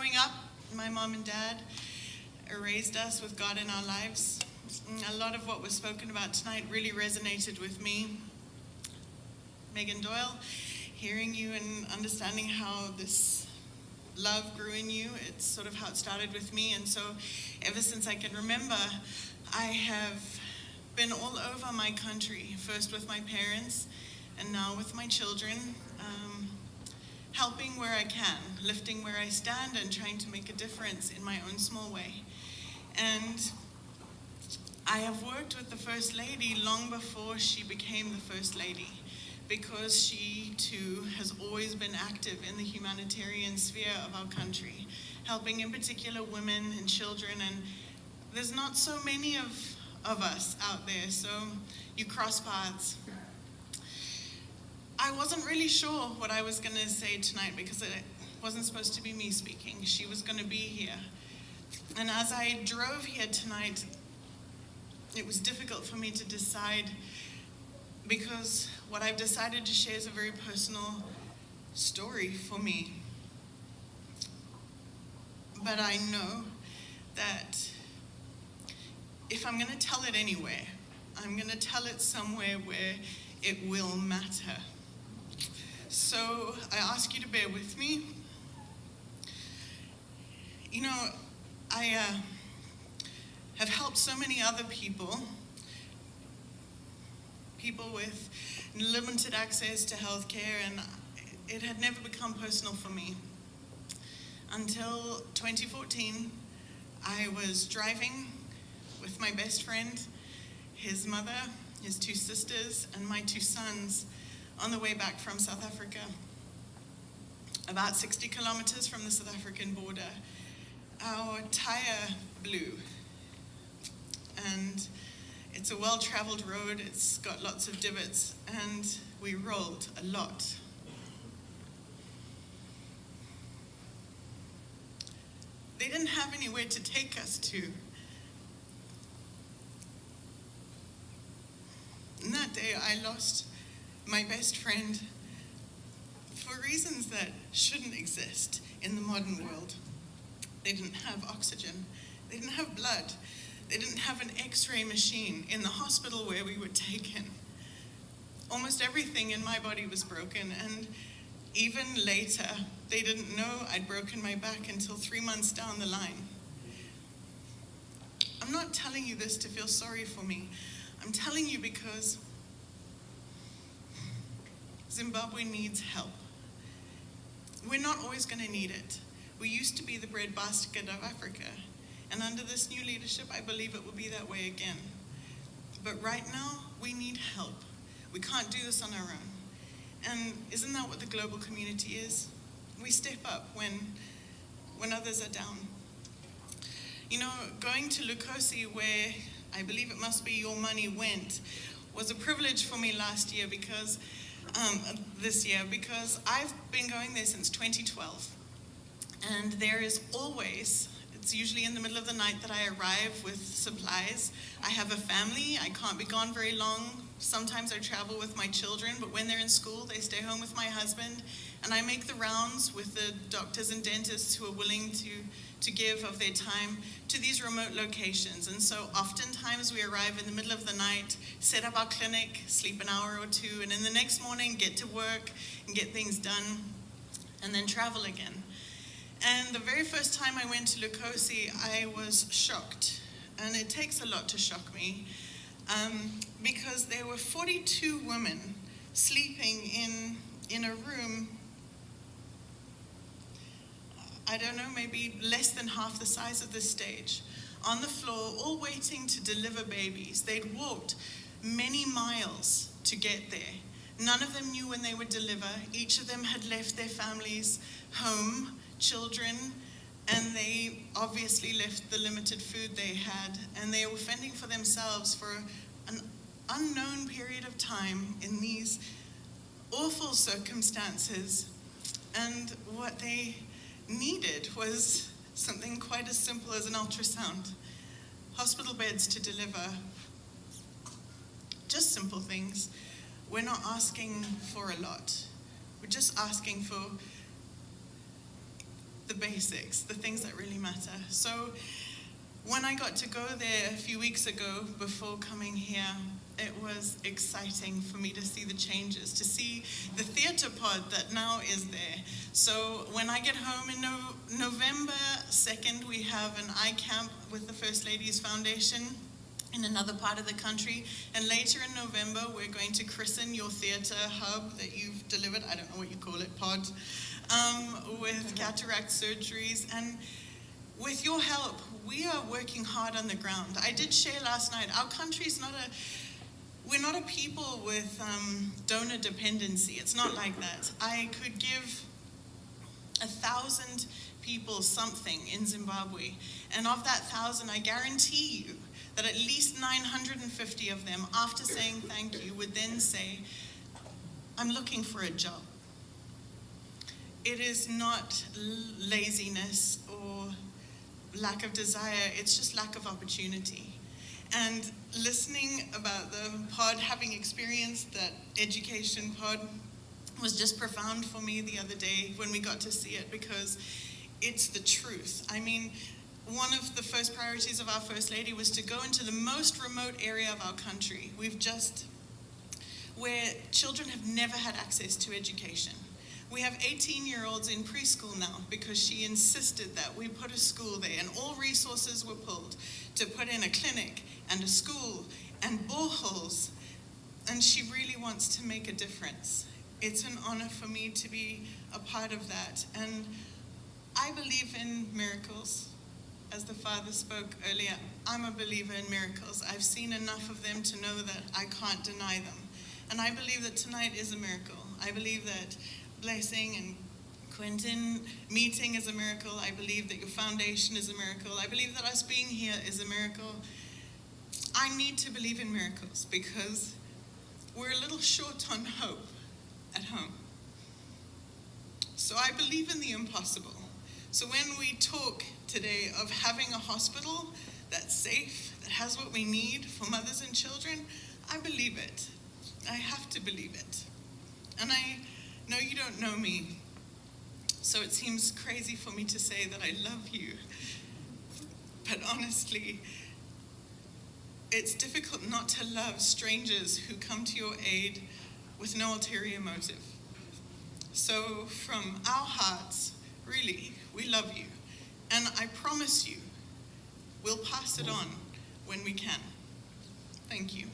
growing up, my mom and dad raised us with God in our lives. A lot of what was spoken about tonight really resonated with me. Megan Doyle, hearing you and understanding how this love grew in you, it's sort of how it started with me. And so ever since I can remember, I have been all over my country, first with my parents and now with my children, helping where I can, lifting where I stand, and trying to make a difference in my own small way. And I have worked with the First Lady long before she became the First Lady, because she too has always been active in the humanitarian sphere of our country, helping in particular women and children. And there's not so many of us out there, so you cross paths. I wasn't really sure what I was going to say tonight, because it wasn't supposed to be me speaking. She was going to be here. And as I drove here tonight, it was difficult for me to decide, because what I've decided to share is a very personal story for me. But I know that if I'm going to tell it anywhere, I'm going to tell it somewhere where it will matter. So I ask you to bear with me. You know, I have helped so many other people with limited access to healthcare, and it had never become personal for me. Until 2014, I was driving with my best friend, his mother, his two sisters, and my two sons on the way back from South Africa. About 60 kilometers from the South African border, our tire blew. And it's a well-traveled road, it's got lots of divots, and we rolled a lot. They didn't have anywhere to take us to. And that day I lost my best friend for reasons that shouldn't exist in the modern world. They didn't have oxygen, they didn't have blood, they didn't have an X-ray machine in the hospital where we were taken. Almost everything in my body was broken, and even later, they didn't know I'd broken my back until 3 months down the line. I'm not telling you this to feel sorry for me. I'm telling you because Zimbabwe needs help. We're not always going to need it. We used to be the breadbasket of Africa, and under this new leadership, I believe it will be that way again. But right now, we need help. We can't do this on our own. And isn't that what the global community is? We step up when others are down. You know, going to Lukosi, where I believe it must be your money went, was a privilege for me this year, because I've been going there since 2012. And there is always, it's usually in the middle of the night that I arrive with supplies. I have a family, I can't be gone very long. Sometimes I travel with my children, but when they're in school, they stay home with my husband. And I make the rounds with the doctors and dentists who are willing to give of their time to these remote locations. And so oftentimes we arrive in the middle of the night, set up our clinic, sleep an hour or two, and in the next morning get to work and get things done, and then travel again. And the very first time I went to Lukosi, I was shocked. And it takes a lot to shock me, because there were 42 women sleeping in a room, I don't know, maybe less than half the size of this stage, on the floor, all waiting to deliver babies. They'd walked many miles to get there. None of them knew when they would deliver. Each of them had left their families home, children, and they obviously left the limited food they had, and they were fending for themselves for an unknown period of time in these awful circumstances. And what they needed was something quite as simple as an ultrasound, hospital beds to deliver, just simple things. We're not asking for a lot. We're just asking for the basics, the things that really matter. So when I got to go there a few weeks ago before coming here, it was exciting for me to see the changes, to see the theatre pod that now is there. So when I get home in November 2nd, we have an eye camp with the First Ladies Foundation in another part of the country. And later in November, we're going to christen your theatre hub that you've delivered, I don't know what you call it, pod, with cataract surgeries. And with your help, we are working hard on the ground. I did share last night, our country's we're not a people with donor dependency. It's not like that. I could give 1,000 people something in Zimbabwe. And of that 1,000, I guarantee you that at least 950 of them, after saying thank you, would then say, I'm looking for a job. It is not laziness or lack of desire, it's just lack of opportunity. And listening about the pod, having experienced that education pod, was just profound for me the other day when we got to see it, because it's the truth. I mean, one of the first priorities of our First Lady was to go into the most remote area of our country. Where children have never had access to education. We have 18-year-olds in preschool now because she insisted that we put a school there, and all resources were pulled to put in a clinic and a school and boreholes, and she really wants to make a difference. It's an honor for me to be a part of that, and I believe in miracles. As the Father spoke earlier, I'm a believer in miracles. I've seen enough of them to know that I can't deny them, and I believe that tonight is a miracle. I believe that Blessing and Quentin meeting is a miracle. I believe that your foundation is a miracle. I believe that us being here is a miracle. I need to believe in miracles because we're a little short on hope at home. So I believe in the impossible. So when we talk today of having a hospital that's safe, that has what we need for mothers and children, I believe it. I have to believe it. And I know you don't know me, so it seems crazy for me to say that I love you. But honestly, it's difficult not to love strangers who come to your aid with no ulterior motive. So from our hearts, really, we love you. And I promise you, we'll pass it on when we can. Thank you.